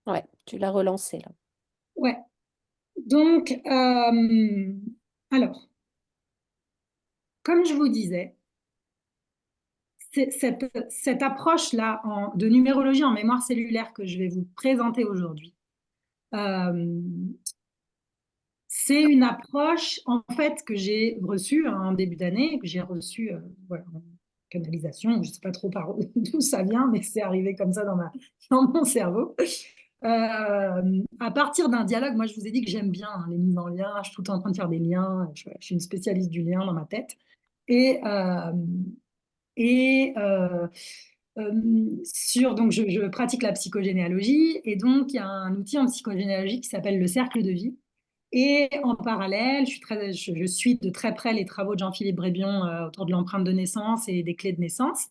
Ouais, tu l'as relancé là. Ouais. Donc, alors, comme je vous disais, cette approche-là de numérologie en mémoire cellulaire que je vais vous présenter aujourd'hui, euh, c'est une approche en fait que j'ai reçue en début d'année, que j'ai reçue voilà, en canalisation, je ne sais pas trop par d'où ça vient, mais c'est arrivé comme ça dans mon cerveau. À partir d'un dialogue, moi je vous ai dit que j'aime bien les mises en lien, je suis tout le temps en train de faire des liens, je suis une spécialiste du lien dans ma tête. Et, euh, et donc je pratique la psychogénéalogie et donc il y a un outil en psychogénéalogie qui s'appelle le cercle de vie. Et en parallèle, je suis de très près les travaux de Jean-Philippe Brébion autour de l'empreinte de naissance et des clés de naissance.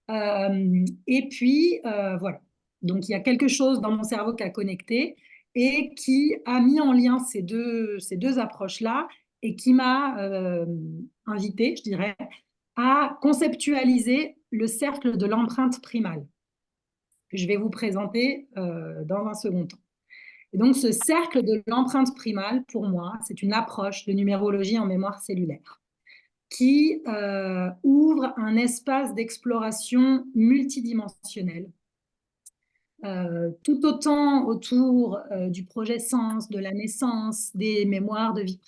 Et puis, voilà. Donc, il y a quelque chose dans mon cerveau qui a connecté et qui a mis en lien ces deux approches-là et qui m'a invité, je dirais, à conceptualiser le cercle de l'empreinte primale que je vais vous présenter dans un second temps. Et donc, ce cercle de l'empreinte primale, pour moi, c'est une approche de numérologie en mémoire cellulaire qui ouvre un espace d'exploration multidimensionnel, tout autant autour du projet sens, de la naissance, des mémoires de vie,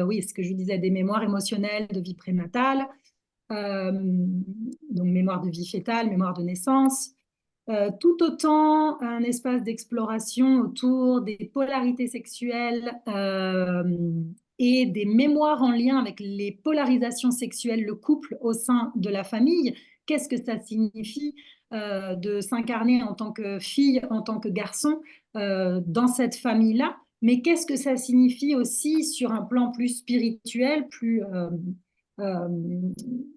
oui, ce que je vous disais, des mémoires émotionnelles de vie prénatale, euh, donc mémoire de vie fétale, mémoire de naissance, tout autant un espace d'exploration autour des polarités sexuelles et des mémoires en lien avec les polarisations sexuelles, le couple au sein de la famille. Qu'est-ce que ça signifie de s'incarner en tant que fille, en tant que garçon dans cette famille-là? Mais qu'est-ce que ça signifie aussi sur un plan plus spirituel, euh,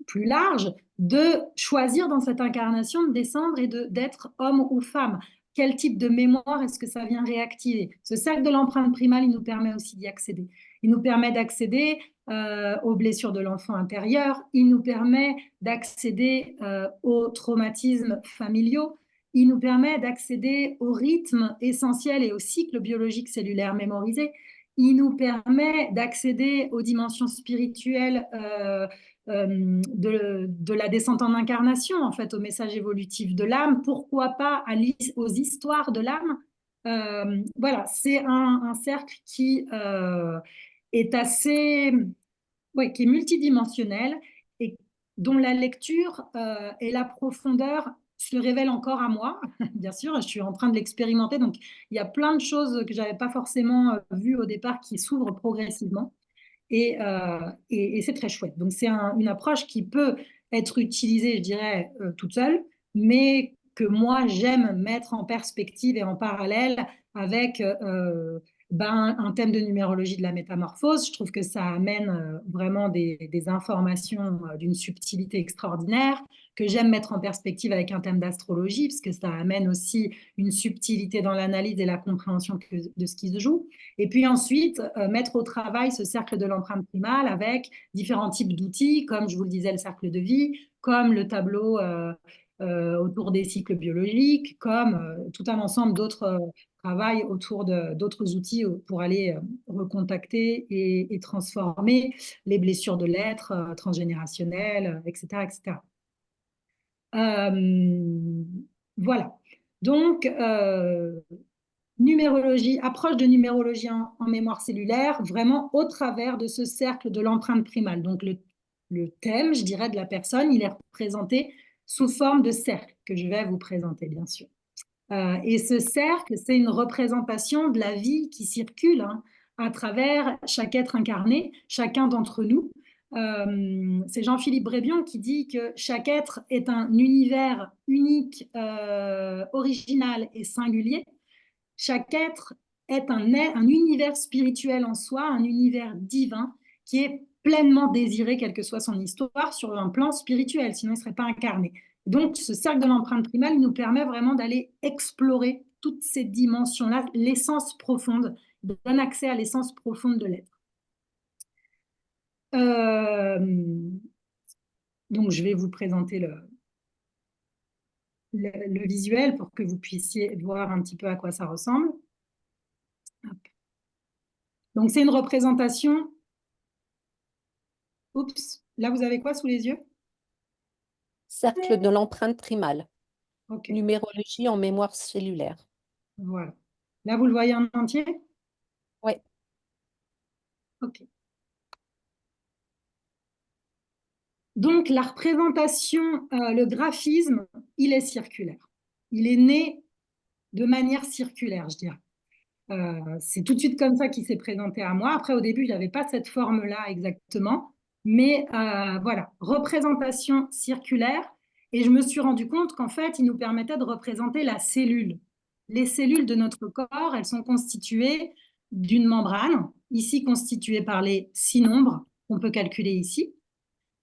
plus large, de choisir dans cette incarnation de descendre et d'être homme ou femme. Quel type de mémoire est-ce que ça vient réactiver? Ce cercle de l'empreinte primale, il nous permet aussi d'y accéder. Il nous permet d'accéder aux blessures de l'enfant intérieur, il nous permet d'accéder aux traumatismes familiaux, il nous permet d'accéder aux rythmes essentiels et aux cycles biologiques cellulaires mémorisés. Il nous permet d'accéder aux dimensions spirituelles de la descente en incarnation, en fait, au message évolutif de l'âme. Pourquoi pas aux histoires de l'âme? Voilà, c'est un cercle qui est assez, ouais, qui est multidimensionnel et dont la lecture et la profondeur se révèlent encore à moi. Bien sûr, je suis en train de l'expérimenter, donc il y a plein de choses que j'avais pas forcément vues au départ qui s'ouvrent progressivement. Et c'est très chouette. Donc, c'est une approche qui peut être utilisée, je dirais, toute seule, mais que moi, j'aime mettre en perspective et en parallèle avec un thème de numérologie de la métamorphose. Je trouve que ça amène vraiment des informations d'une subtilité extraordinaire, que j'aime mettre en perspective avec un thème d'astrologie, parce que ça amène aussi une subtilité dans l'analyse et la compréhension de ce qui se joue. Et puis ensuite, mettre au travail ce cercle de l'empreinte primale avec différents types d'outils, comme je vous le disais, le cercle de vie, comme le tableau autour des cycles biologiques, comme tout un ensemble d'autres travail autour d'autres outils pour aller recontacter et transformer les blessures de l'être transgénérationnelles, etc., etc. Euh, voilà. Donc, numérologie, approche de numérologie en mémoire cellulaire, vraiment au travers de ce cercle de l'empreinte primale. Donc le thème, je dirais, de la personne, il est représenté sous forme de cercle que je vais vous présenter, bien sûr. Et ce cercle, c'est une représentation de la vie qui circule hein, à travers chaque être incarné, chacun d'entre nous. C'est Jean-Philippe Brébion qui dit que chaque être est un univers unique, original et singulier. Chaque être est un univers spirituel en soi, un univers divin qui est pleinement désiré, quelle que soit son histoire, sur un plan spirituel, sinon il ne serait pas incarné. Donc, ce cercle de l'empreinte primale, il nous permet vraiment d'aller explorer toutes ces dimensions-là, l'essence profonde, donne accès à l'essence profonde de l'être. Euh, donc, je vais vous présenter le visuel pour que vous puissiez voir un petit peu à quoi ça ressemble. Hop. Donc, c'est une représentation. Oups, là, vous avez quoi sous les yeux? Cercle de l'empreinte primale. Ok, Numérologie en mémoire cellulaire. voilà. Là, vous le voyez en entier? Oui. Ok. Donc, la représentation, le graphisme, il est circulaire. Il est né de manière circulaire, je dirais. C'est tout de suite comme ça qu'il s'est présenté à moi. Après, au début, il n'y avait pas cette forme-là exactement. Mais voilà, représentation circulaire. Et je me suis rendu compte qu'en fait, il nous permettait de représenter la cellule. Les cellules de notre corps, elles sont constituées d'une membrane, ici constituée par les 6 nombres qu'on peut calculer ici,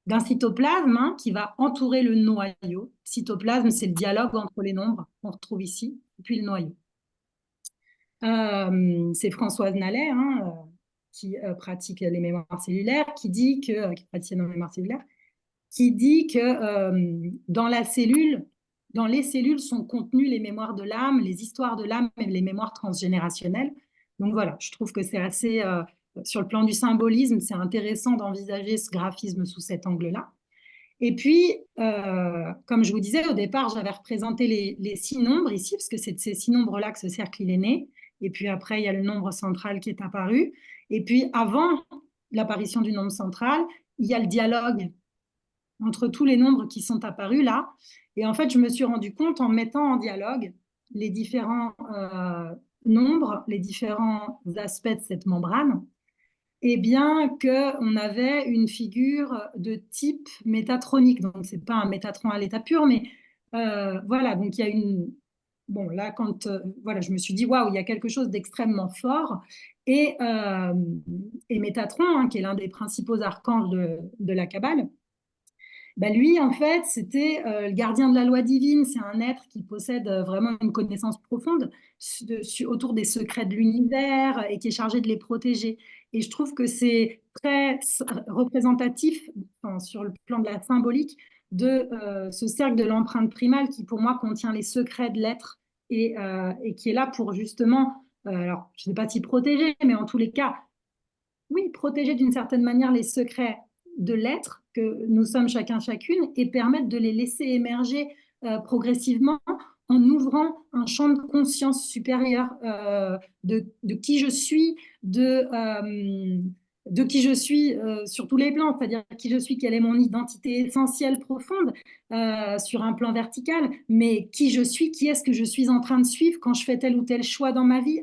d'un cytoplasme qui va entourer le noyau. Cytoplasme, c'est le dialogue entre les nombres qu'on retrouve ici, et puis le noyau. C'est Françoise Nallet, qui pratique les mémoires cellulaires, qui pratique les mémoires cellulaires, qui dit que dans la cellule, dans les cellules sont contenues les mémoires de l'âme, les histoires de l'âme et les mémoires transgénérationnelles. Donc voilà, je trouve que c'est assez, sur le plan du symbolisme, c'est intéressant d'envisager ce graphisme sous cet angle-là. Et puis, comme je vous disais, au départ, j'avais représenté les 6 nombres ici, parce que c'est de ces 6 nombres-là que ce cercle il est né. Et puis après, il y a le nombre central qui est apparu. Et puis, avant l'apparition du nombre central, il y a le dialogue entre tous les nombres qui sont apparus là. Et en fait, je me suis rendu compte en mettant en dialogue les différents nombres, les différents aspects de cette membrane, et bien qu'on avait une figure de type métatronique. Donc, ce n'est pas un métatron à l'état pur, mais voilà, donc il y a une... Bon, là, quand voilà, je me suis dit, waouh, il y a quelque chose d'extrêmement fort. Et, euh, et Métatron, qui est l'un des principaux archanges de la Kabbale, bah lui, en fait, c'était le gardien de la loi divine. C'est un être qui possède vraiment une connaissance profonde autour des secrets de l'univers et qui est chargé de les protéger. Et je trouve que c'est très représentatif, enfin, sur le plan de la symbolique, de ce cercle de l'empreinte primale qui, pour moi, contient les secrets de l'être et qui est là pour justement, alors, je ne sais pas si protéger, mais en tous les cas, oui, protéger d'une certaine manière les secrets de l'être que nous sommes chacun chacune et permettre de les laisser émerger progressivement en ouvrant un champ de conscience supérieur de qui je suis, de qui je suis sur tous les plans, c'est-à-dire qui je suis, quelle est mon identité essentielle profonde sur un plan vertical, mais qui je suis, qui est-ce que je suis en train de suivre quand je fais tel ou tel choix dans ma vie,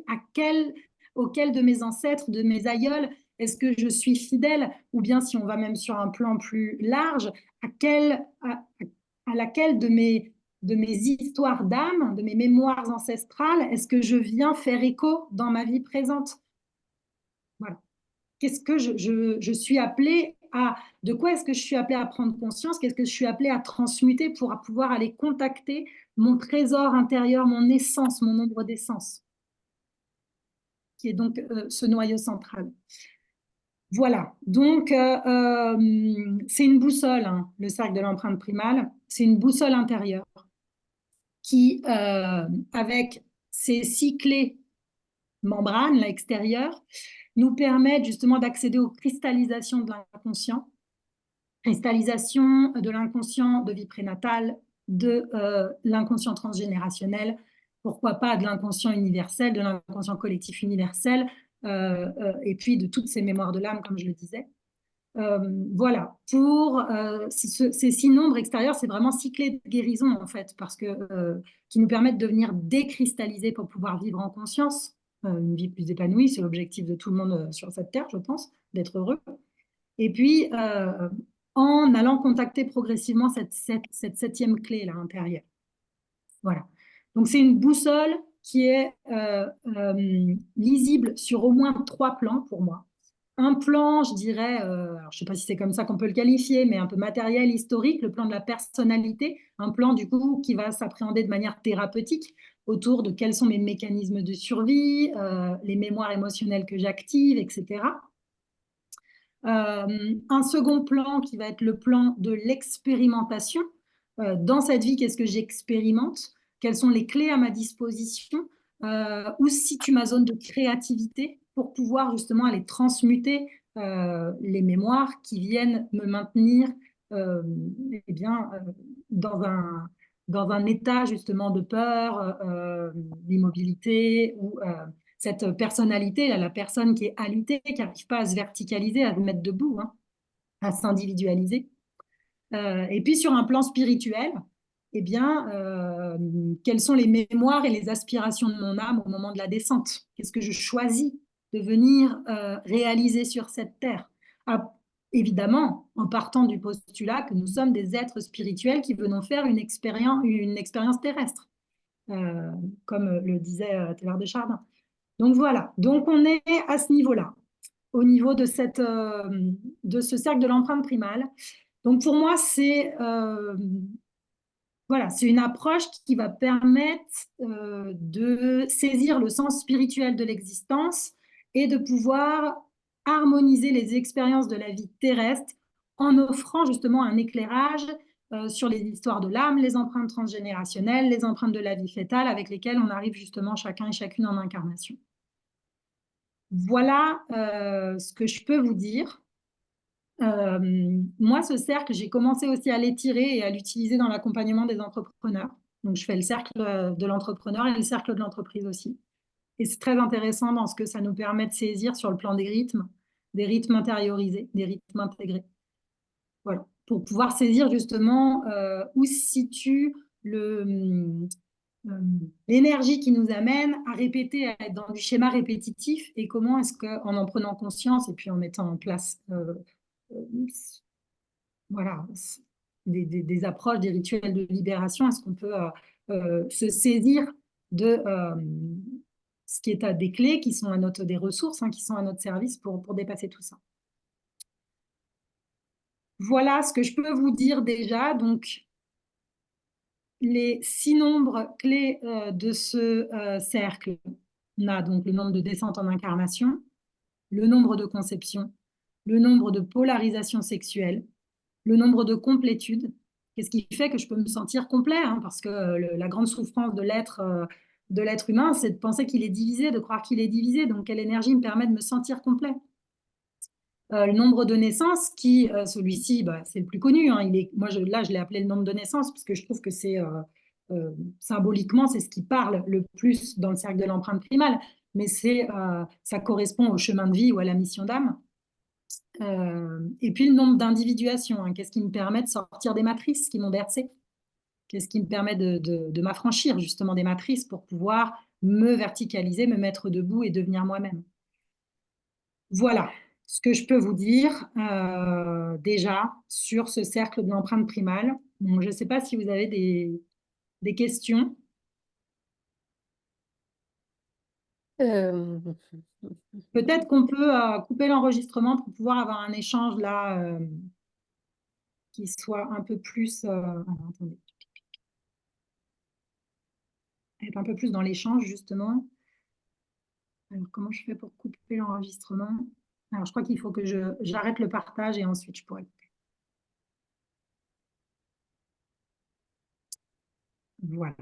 auquel de mes ancêtres, de mes aïeuls, est-ce que je suis fidèle, ou bien si on va même sur un plan plus large, à laquelle de mes histoires d'âme, de mes mémoires ancestrales, est-ce que je viens faire écho dans ma vie présente? Voilà. Qu'est-ce que je suis appelée à, de quoi est-ce que je suis appelée à prendre conscience? Qu'est-ce que je suis appelée à transmuter pour pouvoir aller contacter mon trésor intérieur, mon essence, mon nombre d'essence, qui est donc ce noyau central. Voilà, donc c'est une boussole, le cercle de l'empreinte primale, c'est une boussole intérieure qui, avec ses 6 clés membranes, là, extérieures, nous permettent justement d'accéder aux cristallisations de l'inconscient, cristallisation de l'inconscient de vie prénatale, de l'inconscient transgénérationnel, pourquoi pas de l'inconscient universel, de l'inconscient collectif universel, et puis de toutes ces mémoires de l'âme, comme je le disais. Voilà, pour ces 6 nombres extérieurs, c'est vraiment 6 clés de guérison en fait, parce que qui nous permettent de venir décristalliser pour pouvoir vivre en conscience, une vie plus épanouie. C'est l'objectif de tout le monde sur cette terre, je pense, d'être heureux. Et puis, en allant contacter progressivement cette 7e clé là intérieure. Voilà. Donc c'est une boussole qui est lisible sur au moins 3 plans pour moi. Un plan, je dirais, alors je ne sais pas si c'est comme ça qu'on peut le qualifier, mais un peu matériel, historique, le plan de la personnalité, un plan du coup qui va s'appréhender de manière thérapeutique autour de quels sont mes mécanismes de survie, les mémoires émotionnelles que j'active, etc. Un second plan qui va être le plan de l'expérimentation, dans cette vie, qu'est-ce que j'expérimente, quelles sont les clés à ma disposition, où se situe ma zone de créativité pour pouvoir justement aller transmuter les mémoires qui viennent me maintenir eh bien, dans un état justement de peur, d'immobilité ou cette personnalité, là, la personne qui est alitée, qui n'arrive pas à se verticaliser, à se mettre debout, hein, à s'individualiser. Et puis sur un plan spirituel, eh bien, quelles sont les mémoires et les aspirations de mon âme au moment de la descente? Qu'est-ce que je choisis de venir réaliser sur cette terre? Ah, évidemment, en partant du postulat que nous sommes des êtres spirituels qui venons faire une expérience terrestre, euh, comme le disait Teilhard de Chardin. Donc voilà, donc on est à ce niveau-là, au niveau de de ce cercle de l'empreinte primale. Donc pour moi, voilà, c'est une approche qui va permettre de saisir le sens spirituel de l'existence et de pouvoir harmoniser les expériences de la vie terrestre en offrant justement un éclairage sur les histoires de l'âme, les empreintes transgénérationnelles, les empreintes de la vie fétale avec lesquelles on arrive justement chacun et chacune en incarnation. Voilà ce que je peux vous dire. Moi, ce cercle, j'ai commencé aussi à l'étirer et à l'utiliser dans l'accompagnement des entrepreneurs. Donc, je fais le cercle de l'entrepreneur et le cercle de l'entreprise aussi. Et c'est très intéressant dans ce que ça nous permet de saisir sur le plan des rythmes intériorisés, des rythmes intégrés. Voilà. Pour pouvoir saisir justement où se situe l'énergie qui nous amène à répéter, à être dans du schéma répétitif et comment est-ce qu'en en prenant conscience et puis en mettant en place voilà, des approches, des rituels de libération, est-ce qu'on peut se saisir de ce qui est à des clés qui sont à des ressources hein, qui sont à notre service pour dépasser tout ça. Voilà ce que je peux vous dire déjà. Donc, les 6 nombres clés de ce cercle, on a donc le nombre de descentes en incarnation, le nombre de conception, le nombre de polarisation sexuelle, le nombre de complétude. Qu'est-ce qui fait que je peux me sentir complet hein, parce que la grande souffrance de l'être humain, c'est de penser qu'il est divisé, de croire qu'il est divisé. Donc, quelle énergie me permet de me sentir complet? Le nombre de naissances, qui, celui-ci, bah, c'est le plus connu. Hein, moi, là, je l'ai appelé le nombre de naissances parce que je trouve que c'est symboliquement, c'est ce qui parle le plus dans le cercle de l'empreinte primale. Mais ça correspond au chemin de vie ou à la mission d'âme. Et puis le nombre d'individuations, hein, qu'est-ce qui me permet de sortir des matrices qui m'ont bercé? Qu'est-ce qui me permet de m'affranchir justement des matrices pour pouvoir me verticaliser, me mettre debout et devenir moi-même? Voilà ce que je peux vous dire déjà sur ce cercle de l'empreinte primale. Donc, je ne sais pas si vous avez des questions. Peut-être qu'on peut couper l'enregistrement pour pouvoir avoir un échange là qui soit un peu plus... alors, attendez. Être un peu plus dans l'échange, justement. Alors, comment je fais pour couper l'enregistrement? Alors, je crois qu'il faut que j'arrête le partage et ensuite je pourrai couper. Voilà.